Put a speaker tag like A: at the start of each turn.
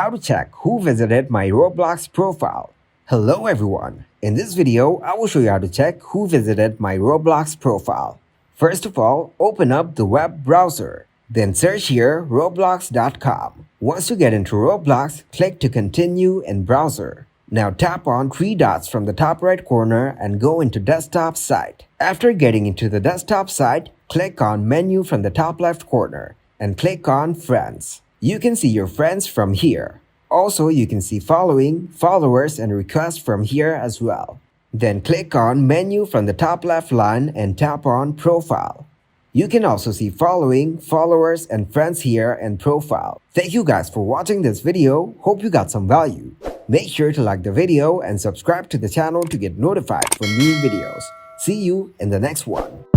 A: how to check who visited my Roblox profile. Hello everyone, in this video I will show you how to check who visited my Roblox profile. First of all, open up the web browser, then search here roblox.com. Once you get into Roblox, click to continue in browser. Now tap on three dots from the top right corner and go into desktop site. After getting into the desktop site, click on menu from the top left corner and click on friends. You can see your friends from here. Also, you can see following, followers, and requests from here as well. Then click on menu from the top left line and tap on profile. You can also see following, followers, and friends here in profile. Thank you guys for watching this video. Hope you got some value. Make sure to like the video and subscribe to the channel to get notified for new videos. See you in the next one.